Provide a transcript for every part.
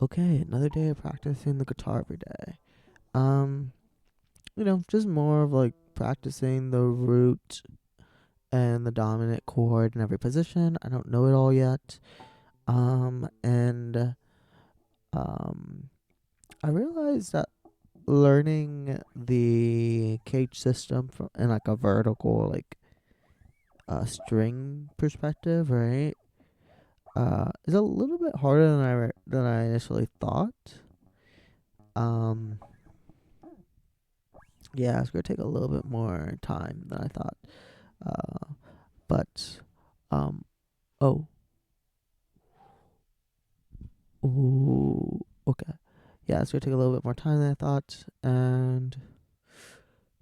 Okay, another day of practicing the guitar every day. Um, just more of like practicing the root and the dominant chord in every position. I don't know it all yet. And um, I realized that learning the cage system from in like a vertical string perspective, right? Is a little bit harder than I initially thought. Um, yeah, it's gonna take a little bit more time than I thought. But um, oh, ooh, okay, yeah, it's gonna take a little bit more time than I thought, and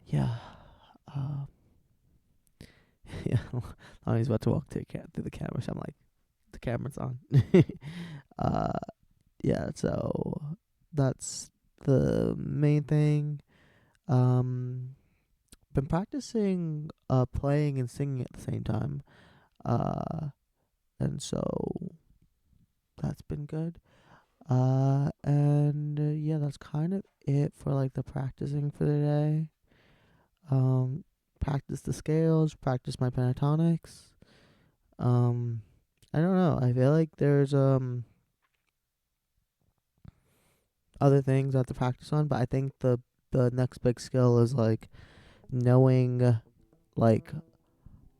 yeah, um, yeah, I was about to walk through the camera, so I'm like, the camera's on. uh, yeah, so that's the main thing. Um, been practicing playing and singing at the same time. And so that's been good. And yeah, that's kind of it for like the practicing for the day. Um, practice the scales, practice my pentatonics. Um, I don't know. I feel like there's other things I have to practice on, but I think the next big skill is like knowing like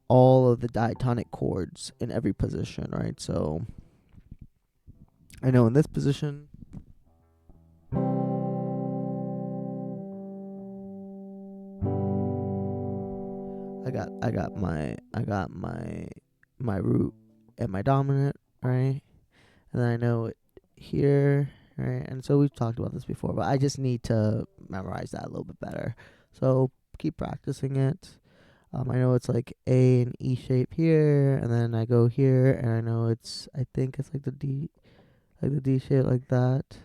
all of the diatonic chords in every position, right? So I know in this position I got my root and my dominant, right? And then I know it here, right? And so we've talked about this before, but I just need to memorize that a little bit better. So keep practicing it. I know it's like A and E shape here, and then I go here, and I know I think it's like the D shape like that.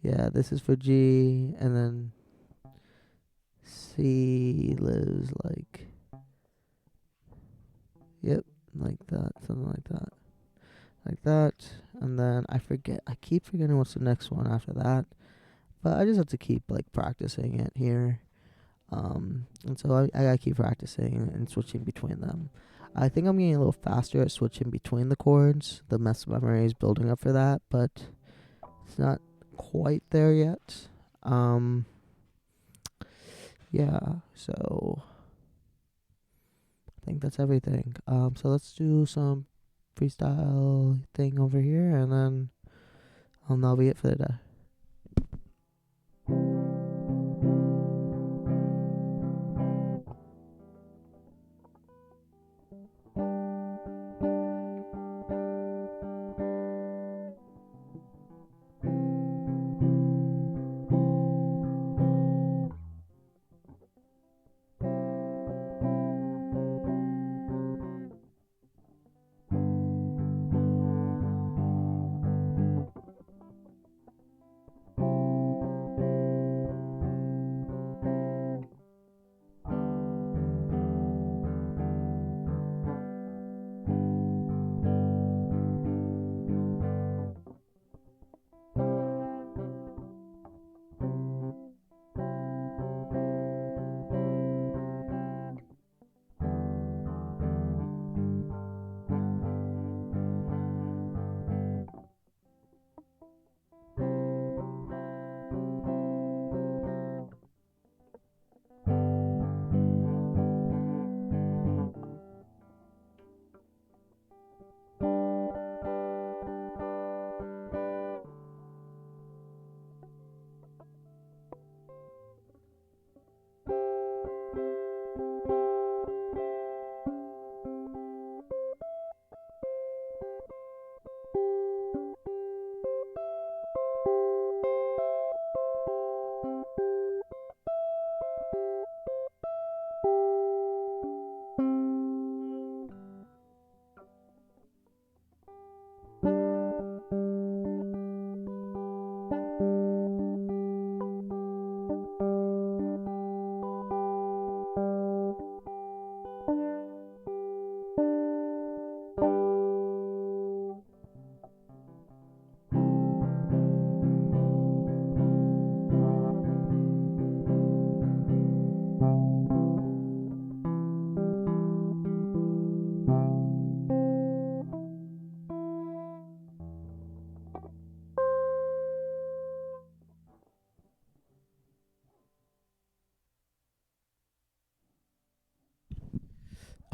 Yeah, this is for G, and then C lives yep, like that, something like that. And then I keep forgetting what's the next one after that, but I just have to keep like practicing it here. And so I gotta keep practicing and switching between them. I think I'm getting a little faster at switching between the chords. The muscle memory is building up for that, but it's not quite there yet. Um, yeah, so I think that's everything. So let's do some freestyle thing over here, and then that'll be it for the day.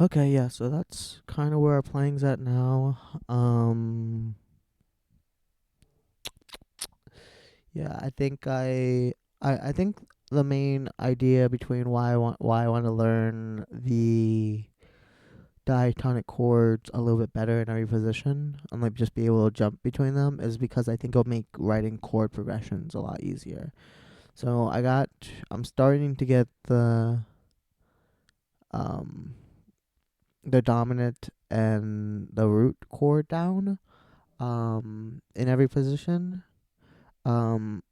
Okay, yeah, so that's kind of where our playing's at now. Um, yeah, I think the main idea between why I want to learn the diatonic chords a little bit better in every position and like just be able to jump between them is because I think it'll make writing chord progressions a lot easier. So I'm starting to get um the dominant and the root chord down in every position. Um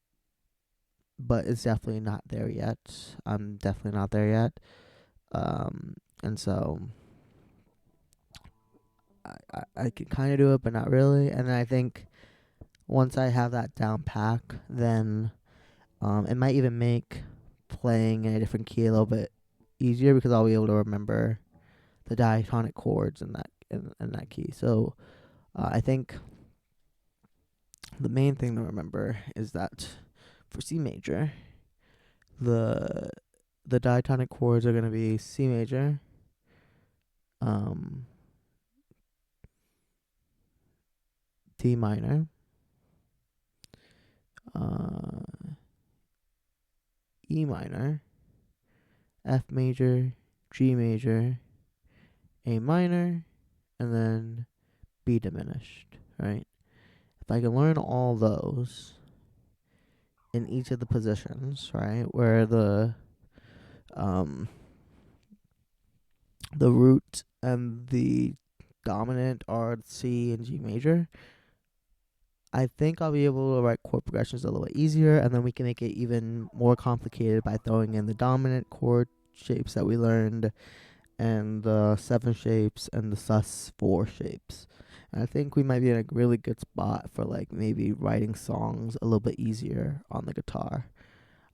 but it's definitely not there yet. I'm definitely not there yet. And so I can kind of do it, but not really. And then I think once I have that down pack, then it might even make playing in a different key a little bit easier because I'll be able to remember the diatonic chords in that key. So I think the main thing to remember is that for C major, the the diatonic chords are going to be C major, um, D minor, uh, E minor, F major, G major, A minor, and then B diminished, right? If I can learn all those in each of the positions, right, where um the root and the dominant are C and G major, I think I'll be able to write chord progressions a little bit easier, and then we can make it even more complicated by throwing in the dominant chord shapes that we learned and the 7 shapes and the sus4 shapes. And I think we might be in a really good spot for like maybe writing songs a little bit easier on the guitar.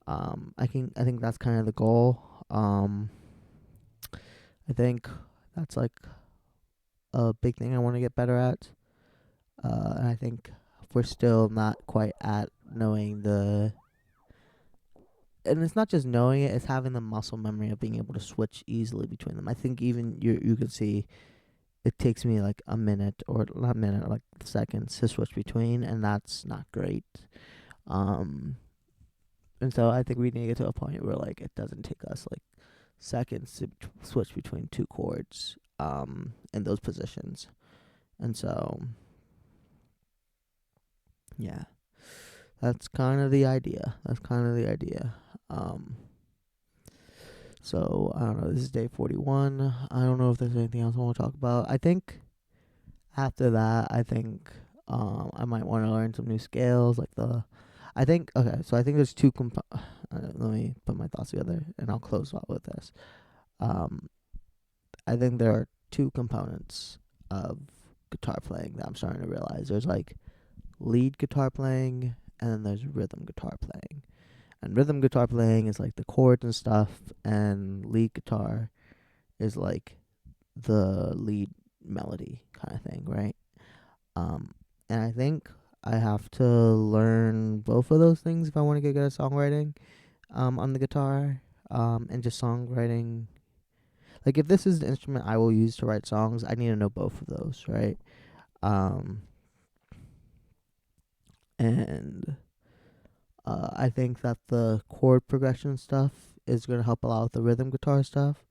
I think that's kind of the goal. I think that's like a big thing I want to get better at. And I think we're still not quite at knowing and it's not just knowing it; it's having the muscle memory of being able to switch easily between them. I think even you can see it takes me like a minute or not a minute, like seconds to switch between, and that's not great. Um, and so I think we need to get to a point where like it doesn't take us like seconds to switch between two chords in those positions. And so yeah, that's kind of the idea. That's kind of the idea. Um, so I don't know. This is day 41. I don't know if there's anything else I want to talk about. I think after that, I think I might want to learn some new scales, like the. I think okay, so I think there's two let me put my thoughts together, and I'll close out with this. Um, I think there are two components of guitar playing that I'm starting to realize. There's like lead guitar playing, and then there's rhythm guitar playing. And rhythm guitar playing is like the chords and stuff, and lead guitar is like the lead melody kind of thing, right? Um, and I think I have to learn both of those things if I want to get good at songwriting on the guitar and just songwriting. Like, if this is the instrument I will use to write songs, I need to know both of those, right? Um, and I think that the chord progression stuff is going to help a lot with the rhythm guitar stuff.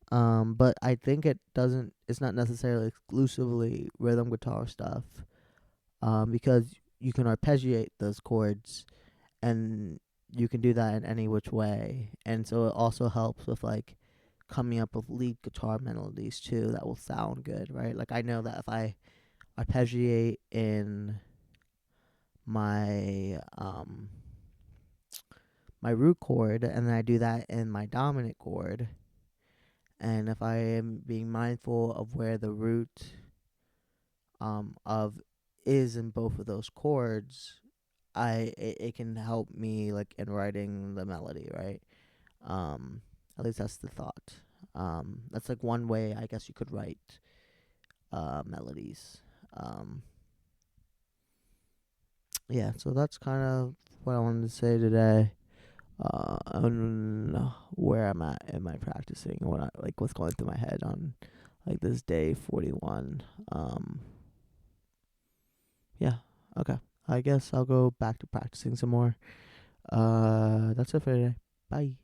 But I think it's not necessarily exclusively rhythm guitar stuff because you can arpeggiate those chords and you can do that in any which way. And so it also helps with like coming up with lead guitar melodies too that will sound good, right? Like I know that if I arpeggiate in my my root chord and then I do that in my dominant chord, and if I am being mindful of where the root of is in both of those chords, it can help me like in writing the melody, right? Um, at least that's the thought. That's like one way I guess you could write melodies. Um, yeah, so that's kind of what I wanted to say today. On where I'm at in my practicing, what I like, what's going through my head on like this day 41. Yeah, okay. I guess I'll go back to practicing some more. That's it for today. Bye.